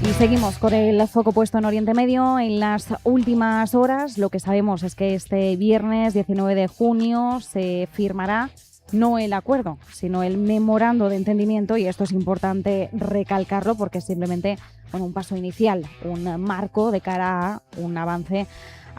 Y seguimos con el foco puesto en Oriente Medio. En las últimas horas lo que sabemos es que este viernes 19 de junio se firmará no el acuerdo, sino el memorando de entendimiento, y esto es importante recalcarlo porque es simplemente un paso inicial, un marco de cara a un avance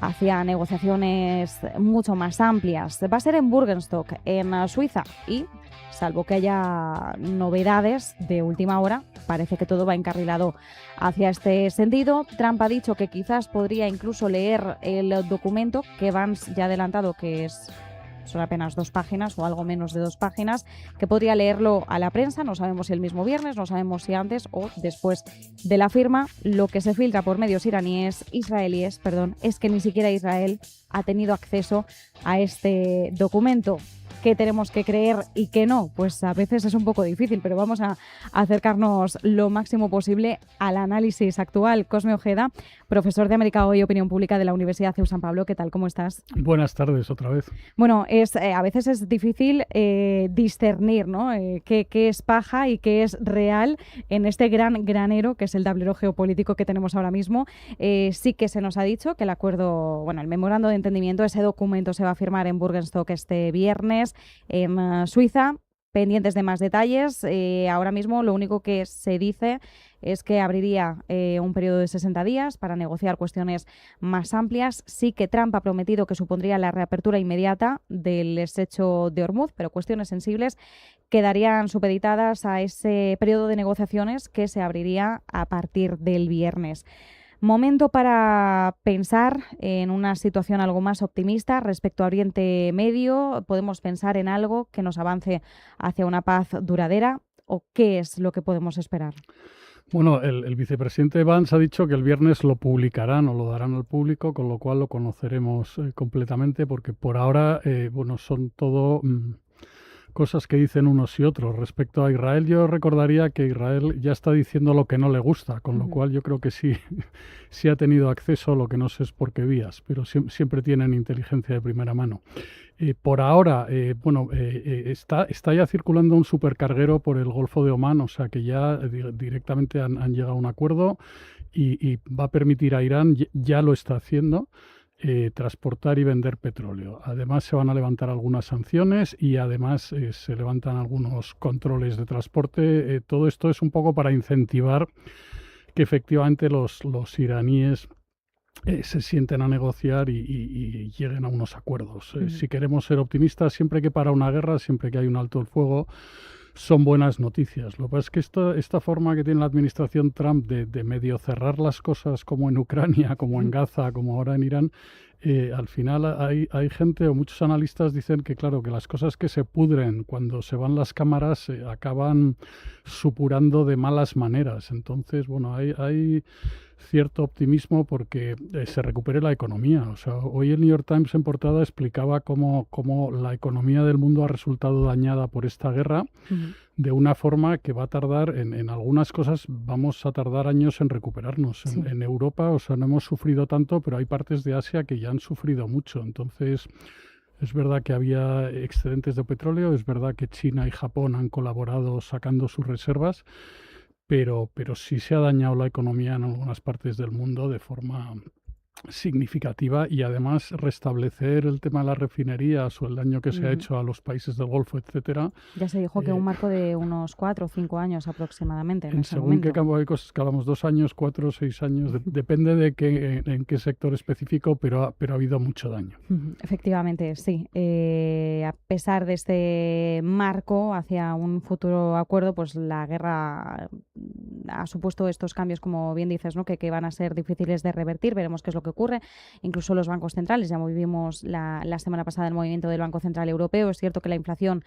hacia negociaciones mucho más amplias. Va a ser en Bürgenstock, en Suiza, y salvo que haya novedades de última hora, parece que todo va encarrilado hacia este sentido. Trump ha dicho que quizás podría incluso leer el documento que Vance ya ha adelantado que son apenas 2 páginas o algo menos de 2 páginas, que podría leerlo a la prensa. No sabemos si el mismo viernes, no sabemos si antes o después de la firma. Lo que se filtra por medios israelíes, es que ni siquiera Israel ha tenido acceso a este documento. ¿Qué tenemos que creer y qué no? Pues a veces es un poco difícil, pero vamos a acercarnos lo máximo posible al análisis actual. Cosme Ojeda, profesor de América Hoy y Opinión Pública de la Universidad CEU San Pablo. ¿Qué tal? ¿Cómo estás? Buenas tardes, otra vez. Bueno, a veces es difícil discernir, ¿no? Qué es paja y qué es real en este gran granero que es el tablero geopolítico que tenemos ahora mismo. Sí que se nos ha dicho que el acuerdo, el memorando de entendimiento, ese documento se va a firmar en Bürgenstock este viernes en Suiza. Pendientes de más detalles. Ahora mismo lo único que se dice es que abriría un periodo de 60 días para negociar cuestiones más amplias. Sí que Trump ha prometido que supondría la reapertura inmediata del estrecho de Hormuz, pero cuestiones sensibles quedarían supeditadas a ese periodo de negociaciones que se abriría a partir del viernes. Momento para pensar en una situación algo más optimista respecto a Oriente Medio. ¿Podemos pensar en algo que nos avance hacia una paz duradera? ¿O qué es lo que podemos esperar? Bueno, el vicepresidente Vance ha dicho que el viernes lo publicarán o lo darán al público, con lo cual lo conoceremos completamente, porque por ahora, son todo cosas que dicen unos y otros. Respecto a Israel, yo recordaría que Israel ya está diciendo lo que no le gusta, con lo cual yo creo que sí, sí ha tenido acceso, lo que no sé es por qué vías, pero siempre tienen inteligencia de primera mano. Por ahora, está ya circulando un supercarguero por el Golfo de Omán, o sea que ya directamente han llegado a un acuerdo y va a permitir a Irán, ya lo está haciendo, transportar y vender petróleo. Además se van a levantar algunas sanciones y además se levantan algunos controles de transporte. Todo esto es un poco para incentivar que efectivamente los iraníes se sienten a negociar y lleguen a unos acuerdos. Si queremos ser optimistas, siempre que para una guerra, siempre que hay un alto el fuego, son buenas noticias. Lo que pasa es que esta forma que tiene la administración Trump de medio cerrar las cosas, como en Ucrania, como en Gaza, como ahora en Irán, al final hay gente o muchos analistas dicen que, claro, que las cosas que se pudren cuando se van las cámaras acaban supurando de malas maneras. Entonces, hay cierto optimismo porque se recupere la economía. O sea, hoy el New York Times en portada explicaba cómo la economía del mundo ha resultado dañada por esta guerra de una forma que va a tardar, en algunas cosas vamos a tardar años en recuperarnos. Sí. En Europa, no hemos sufrido tanto, pero hay partes de Asia que ya han sufrido mucho. Entonces, es verdad que había excedentes de petróleo, es verdad que China y Japón han colaborado sacando sus reservas, pero sí se ha dañado la economía en algunas partes del mundo de forma significativa, y además restablecer el tema de las refinerías o el daño que se ha hecho a los países del Golfo, etcétera. Ya se dijo que un marco de unos 4 o 5 años aproximadamente. Según qué campo hay cosas que hablamos, 2 años, 4 o 6 años, depende de en qué sector específico, pero ha habido mucho daño. Efectivamente, sí. A pesar de este marco hacia un futuro acuerdo, pues la guerra ha supuesto estos cambios, como bien dices, ¿no? que van a ser difíciles de revertir. Veremos qué es lo que ocurre. Incluso los bancos centrales, ya vivimos la semana pasada el movimiento del Banco Central Europeo. Es cierto que la inflación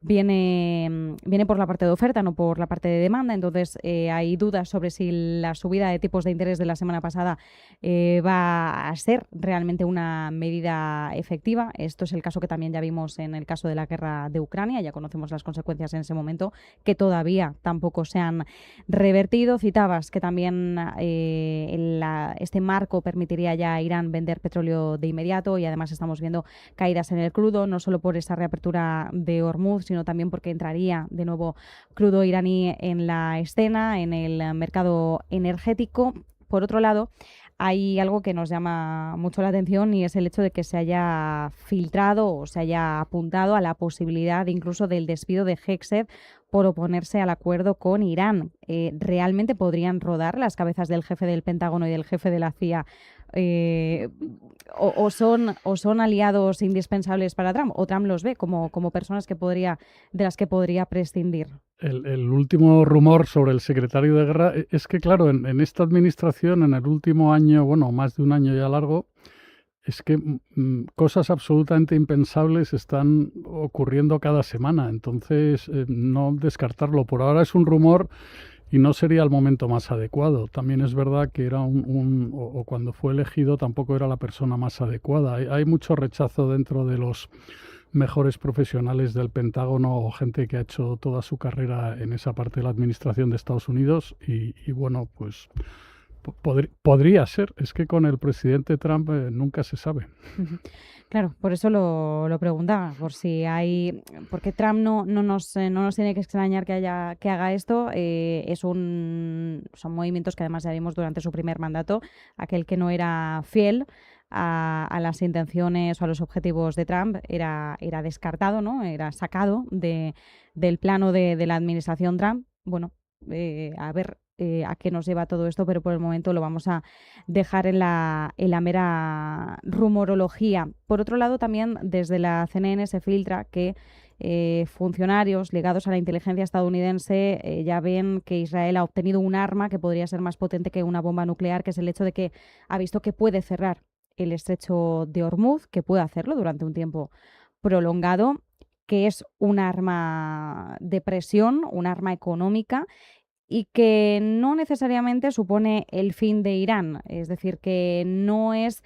viene por la parte de oferta, no por la parte de demanda. Entonces hay dudas sobre si la subida de tipos de interés de la semana pasada va a ser realmente una medida efectiva. Esto es el caso que también ya vimos en el caso de la guerra de Ucrania. Ya conocemos las consecuencias en ese momento, que todavía tampoco se han revertido. Citabas que también este marco permitiría permitiría ya a Irán vender petróleo de inmediato, y además estamos viendo caídas en el crudo, no solo por esa reapertura de Hormuz, sino también porque entraría de nuevo crudo iraní en la escena, en el mercado energético. Por otro lado, hay algo que nos llama mucho la atención, y es el hecho de que se haya filtrado o se haya apuntado a la posibilidad incluso del despido de Hegseth por oponerse al acuerdo con Irán. ¿Realmente podrían rodar las cabezas del jefe del Pentágono y del jefe de la CIA? ¿O son aliados indispensables para Trump? ¿O Trump los ve como personas de las que podría prescindir? El último rumor sobre el secretario de guerra es que, claro, en esta administración, en el último año, bueno, más de un año ya largo, es que cosas absolutamente impensables están ocurriendo cada semana. Entonces, no descartarlo. Por ahora es un rumor y no sería el momento más adecuado. También es verdad que era o cuando fue elegido tampoco era la persona más adecuada. Hay mucho rechazo dentro de los mejores profesionales del Pentágono o gente que ha hecho toda su carrera en esa parte de la administración de Estados Unidos y bueno, pues podría ser. Es que con el presidente Trump nunca se sabe. Claro, por eso lo preguntaba, porque Trump no nos tiene que extrañar que haga esto. Son movimientos que además ya vimos durante su primer mandato, aquel que no era fiel a las intenciones o a los objetivos de Trump era descartado, ¿no? Era sacado del plano de la administración Trump. Bueno, a ver a qué nos lleva todo esto, pero por el momento lo vamos a dejar en la mera rumorología. Por otro lado, también desde la CNN se filtra que funcionarios ligados a la inteligencia estadounidense ya ven que Israel ha obtenido un arma que podría ser más potente que una bomba nuclear, que es el hecho de que ha visto que puede cerrar el estrecho de Hormuz, que puede hacerlo durante un tiempo prolongado, que es un arma de presión, un arma económica, y que no necesariamente supone el fin de Irán. Es decir, que no es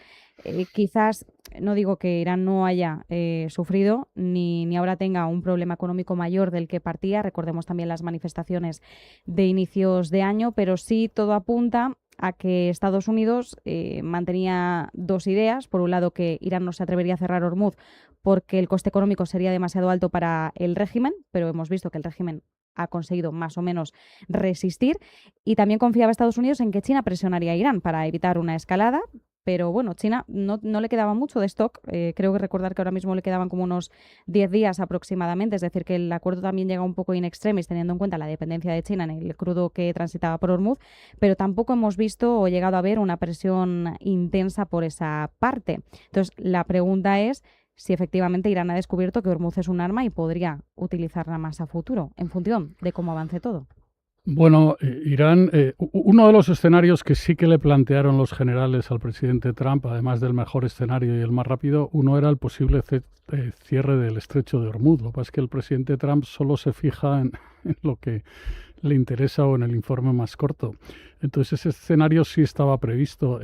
quizás, no digo que Irán no haya sufrido ni ahora tenga un problema económico mayor del que partía. Recordemos también las manifestaciones de inicios de año, pero sí todo apunta a que Estados Unidos mantenía dos ideas. Por un lado, que Irán no se atrevería a cerrar Hormuz porque el coste económico sería demasiado alto para el régimen, pero hemos visto que el régimen ha conseguido más o menos resistir, y también confiaba Estados Unidos en que China presionaría a Irán para evitar una escalada. Pero bueno, China no le quedaba mucho de stock. Creo que recordar que ahora mismo le quedaban como unos 10 días aproximadamente. Es decir, que el acuerdo también llega un poco in extremis, teniendo en cuenta la dependencia de China en el crudo que transitaba por Hormuz. Pero tampoco hemos visto o llegado a ver una presión intensa por esa parte. Entonces, la pregunta es si efectivamente Irán ha descubierto que Hormuz es un arma y podría utilizarla más a futuro, en función de cómo avance todo. Bueno, Irán, uno de los escenarios que sí que le plantearon los generales al presidente Trump, además del mejor escenario y el más rápido, uno era el posible cierre del estrecho de Hormuz. Lo que pasa es que el presidente Trump solo se fija en lo que le interesa o en el informe más corto. Entonces ese escenario sí estaba previsto.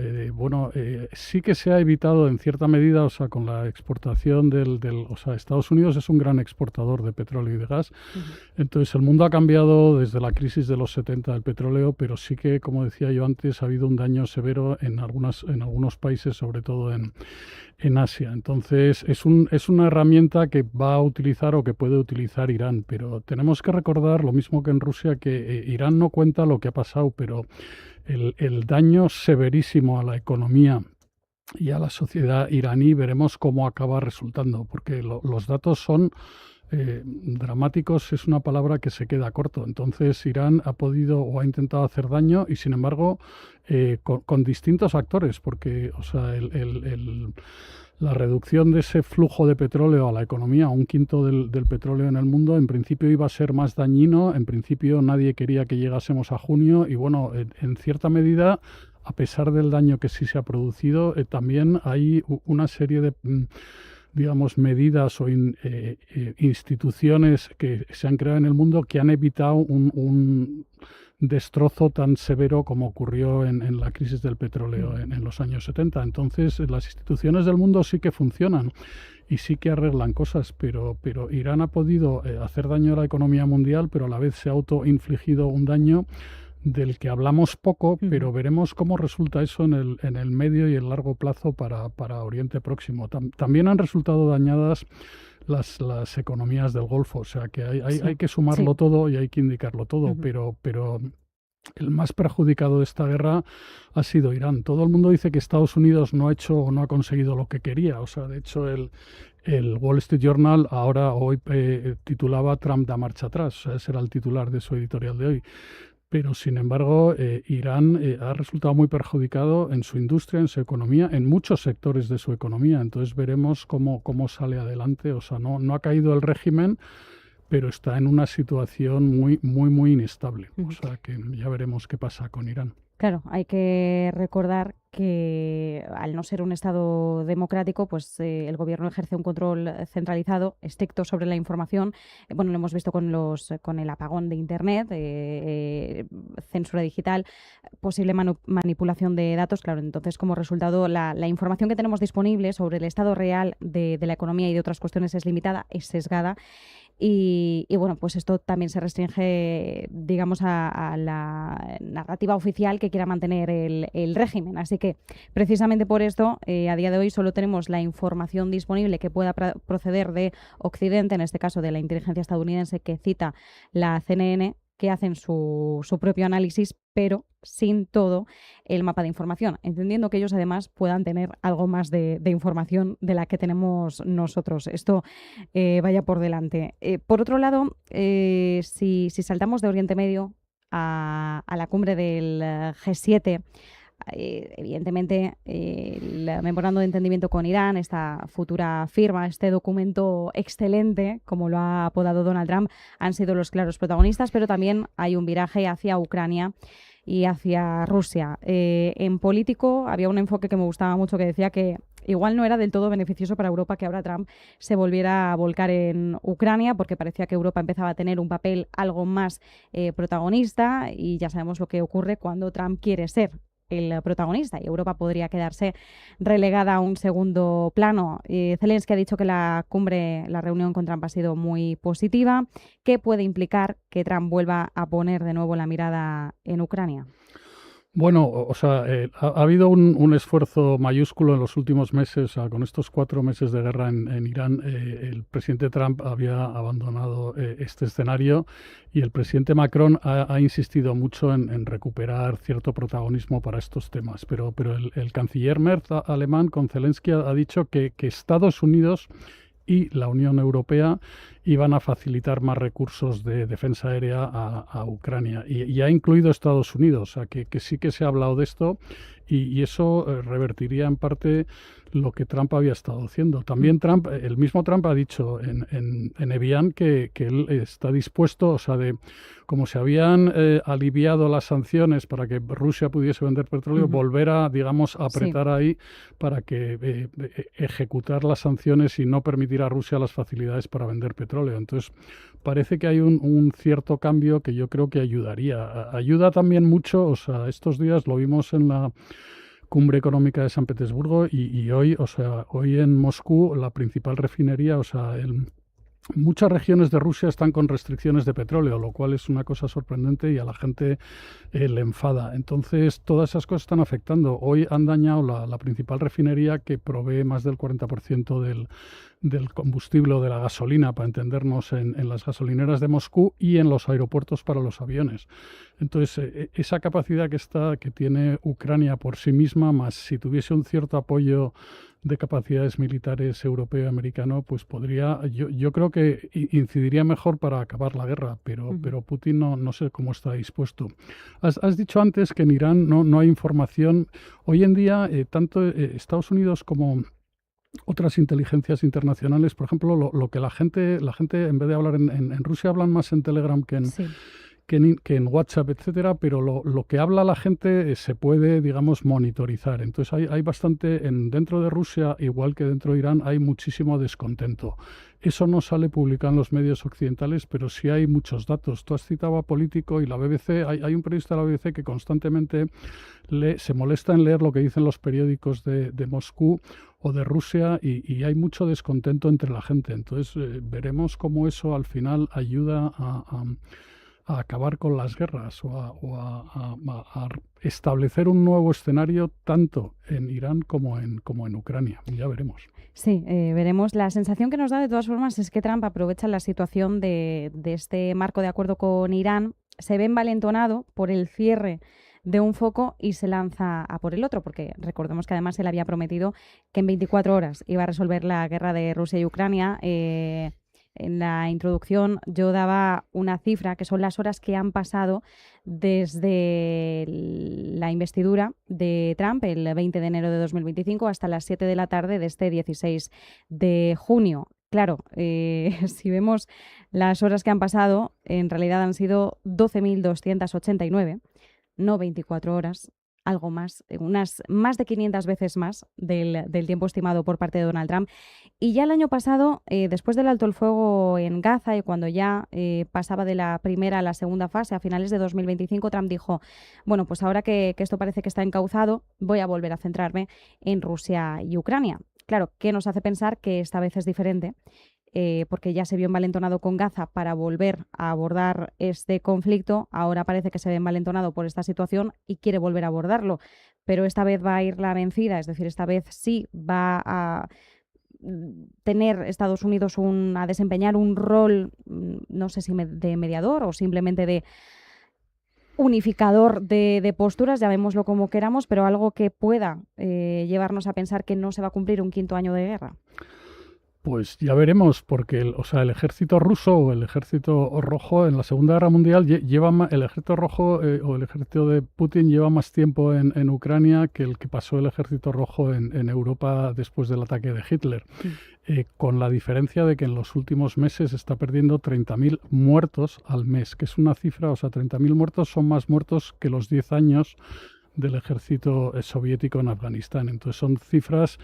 Sí que se ha evitado en cierta medida, o sea, con la exportación Estados Unidos es un gran exportador de petróleo y de gas. Uh-huh. Entonces el mundo ha cambiado desde la crisis de los 70 del petróleo, pero sí que, como decía yo antes, ha habido un daño severo en algunos países, sobre todo en Asia. Entonces es una herramienta que va a utilizar o que puede utilizar Irán, pero tenemos que recordar, lo mismo que en Rusia, que Irán no cuenta lo que ha pasado, pero el daño severísimo a la economía y a la sociedad iraní veremos cómo acaba resultando, porque los datos son dramáticos, es una palabra que se queda corto. Entonces Irán ha podido o ha intentado hacer daño, y sin embargo con distintos actores, porque la reducción de ese flujo de petróleo a la economía, un quinto del petróleo en el mundo, en principio iba a ser más dañino. En principio nadie quería que llegásemos a junio, y bueno, en cierta medida, a pesar del daño que sí se ha producido, también hay una serie de medidas o instituciones que se han creado en el mundo que han evitado un destrozo tan severo como ocurrió en la crisis del petróleo en los años 70. Entonces, las instituciones del mundo sí que funcionan y sí que arreglan cosas, pero Irán ha podido hacer daño a la economía mundial, pero a la vez se ha autoinfligido un daño del que hablamos poco, pero veremos cómo resulta eso en el medio y el largo plazo para Oriente Próximo. También han resultado dañadas las economías del Golfo, o sea que hay que sumarlo todo y hay que indicarlo todo, pero el más perjudicado de esta guerra ha sido Irán. Todo el mundo dice que Estados Unidos no ha hecho o no ha conseguido lo que quería. O sea, de hecho, el Wall Street Journal hoy titulaba Trump da marcha atrás. O sea, ese era el titular de su editorial de hoy. Pero, sin embargo, Irán ha resultado muy perjudicado en su industria, en su economía, en muchos sectores de su economía. Entonces veremos cómo sale adelante. O sea, no ha caído el régimen, pero está en una situación muy inestable. O sea que ya veremos qué pasa con Irán. Claro, hay que recordar que al no ser un Estado democrático, pues el gobierno ejerce un control centralizado, estricto sobre la información. Bueno, lo hemos visto con el apagón de Internet, censura digital, posible manipulación de datos. Claro, entonces como resultado la información que tenemos disponible sobre el estado real de la economía y de otras cuestiones es limitada, es sesgada. Y bueno, pues esto también se restringe, digamos, a la narrativa oficial que quiera mantener el régimen. Así que, precisamente por esto, a día de hoy solo tenemos la información disponible que pueda proceder de Occidente, en este caso de la inteligencia estadounidense que cita la CNN, que hacen su propio análisis, pero sin todo el mapa de información, entendiendo que ellos además puedan tener algo más de información de la que tenemos nosotros. Esto vaya por delante. Por otro lado, si saltamos de Oriente Medio a la cumbre del G7, evidentemente el memorando de entendimiento con Irán, esta futura firma, este documento excelente, como lo ha apodado Donald Trump, han sido los claros protagonistas, pero también hay un viraje hacia Ucrania y hacia Rusia. En político había un enfoque que me gustaba mucho que decía que igual no era del todo beneficioso para Europa que ahora Trump se volviera a volcar en Ucrania, porque parecía que Europa empezaba a tener un papel algo más protagonista, y ya sabemos lo que ocurre cuando Trump quiere ser el protagonista y Europa podría quedarse relegada a un segundo plano. Zelensky ha dicho que la reunión con Trump ha sido muy positiva. ¿Qué puede implicar que Trump vuelva a poner de nuevo la mirada en Ucrania? Bueno, o sea, ha habido un esfuerzo mayúsculo en los últimos meses, o sea, con estos 4 meses de guerra en Irán. El presidente Trump había abandonado este escenario y el presidente Macron ha insistido mucho en recuperar cierto protagonismo para estos temas. Pero el canciller Merz alemán con Zelensky ha dicho que Estados Unidos y la Unión Europea iban a facilitar más recursos de defensa aérea a Ucrania. Y ha incluido Estados Unidos, o sea que sí que se ha hablado de esto y eso revertiría en parte lo que Trump había estado haciendo. También el mismo Trump ha dicho en Evian que él está dispuesto, o sea, como se habían aliviado las sanciones para que Rusia pudiese vender petróleo, volver a, digamos, apretar ahí para que ejecutar las sanciones y no permitir a Rusia las facilidades para vender petróleo. Entonces, parece que hay un cierto cambio que yo creo que ayudaría. Ayuda también mucho, o sea, estos días lo vimos en la Cumbre Económica de San Petersburgo y hoy, o sea, hoy en Moscú, la principal refinería, o sea, muchas regiones de Rusia están con restricciones de petróleo, lo cual es una cosa sorprendente y a la gente le enfada. Entonces, todas esas cosas están afectando. Hoy han dañado la principal refinería que provee más del 40% del combustible o de la gasolina, para entendernos, en las gasolineras de Moscú y en los aeropuertos para los aviones. Entonces, esa capacidad que tiene Ucrania por sí misma, más si tuviese un cierto apoyo de capacidades militares europeo y americano, pues podría, yo creo que incidiría mejor para acabar la guerra, pero Putin no sé cómo está dispuesto. Has dicho antes que en Irán no hay información. Hoy en día, tanto Estados Unidos como otras inteligencias internacionales, por ejemplo, lo que la gente en vez de hablar en Rusia, hablan más en Telegram que en WhatsApp, etcétera, pero lo que habla la gente se puede, digamos, monitorizar. Entonces hay bastante, dentro de Rusia, igual que dentro de Irán, hay muchísimo descontento. Eso no sale publicado en los medios occidentales, pero sí hay muchos datos. Tú has citado a Político y la BBC, hay un periodista de la BBC que constantemente se molesta en leer lo que dicen los periódicos de Moscú o de Rusia y hay mucho descontento entre la gente. Entonces veremos cómo eso al final ayuda a a acabar con las guerras a establecer un nuevo escenario tanto en Irán como en Ucrania. Ya veremos. Sí, veremos. La sensación que nos da de todas formas es que Trump aprovecha la situación de este marco de acuerdo con Irán, se ve envalentonado por el cierre de un foco y se lanza a por el otro, porque recordemos que además él había prometido que en 24 horas iba a resolver la guerra de Rusia y Ucrania. En la introducción yo daba una cifra, que son las horas que han pasado desde la investidura de Trump, el 20 de enero de 2025, hasta las 7 de la tarde de este 16 de junio. Claro, si vemos las horas que han pasado, en realidad han sido 12.289, no 24 horas, algo más, unas más de 500 veces más del tiempo estimado por parte de Donald Trump. Y ya el año pasado, después del alto el fuego en Gaza y cuando ya pasaba de la primera a la segunda fase, a finales de 2025, Trump dijo, bueno, pues ahora que esto parece que está encauzado, voy a volver a centrarme en Rusia y Ucrania. Claro, ¿qué nos hace pensar que esta vez es diferente? Porque ya se vio envalentonado con Gaza para volver a abordar este conflicto, ahora parece que se ve envalentonado por esta situación y quiere volver a abordarlo, pero esta vez va a ir la vencida, es decir, esta vez sí va a tener Estados Unidos a desempeñar un rol, no sé si de mediador o simplemente de unificador de posturas, llamémoslo como queramos, pero algo que pueda llevarnos a pensar que no se va a cumplir un quinto año de guerra. Pues ya veremos, porque el ejército ruso o el ejército rojo en la Segunda Guerra Mundial el ejército rojo o el ejército de Putin lleva más tiempo en Ucrania que el que pasó el ejército rojo en Europa después del ataque de Hitler. Con la diferencia de que en los últimos meses está perdiendo 30.000 muertos al mes, que es una cifra, 30.000 muertos son más muertos que los 10 años del ejército soviético en Afganistán. Entonces son cifras,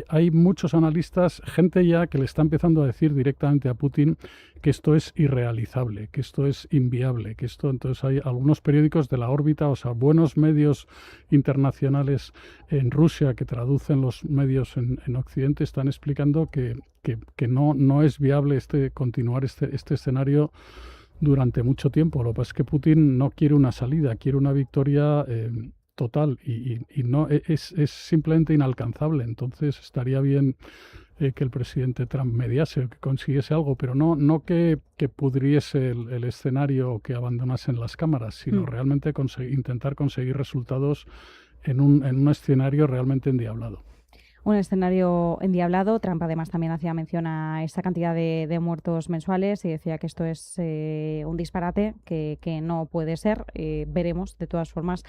hay muchos analistas, gente ya que le está empezando a decir directamente a Putin que esto es irrealizable, que esto es inviable, que esto, entonces hay algunos periódicos de la órbita, buenos medios internacionales en Rusia que traducen los medios en Occidente, están explicando que no es viable continuar este escenario durante mucho tiempo. Lo que pasa es que Putin no quiere una salida, quiere una victoria total y no es simplemente inalcanzable. Entonces estaría bien que el presidente Trump mediase o que consiguiese algo, pero no que pudriese el escenario o que abandonasen las cámaras, sino realmente intentar conseguir resultados en un escenario realmente endiablado. Un escenario endiablado. Trump además también hacía mención a esa cantidad de muertos mensuales y decía que esto es un disparate, que no puede ser. Veremos, de todas formas,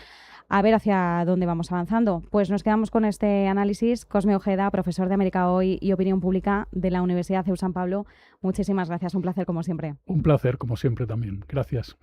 a ver hacia dónde vamos avanzando. Pues nos quedamos con este análisis. Cosme Ojeda, profesor de América Hoy y Opinión Pública de la Universidad CEU San Pablo. Muchísimas gracias, un placer como siempre. Un placer como siempre también. Gracias.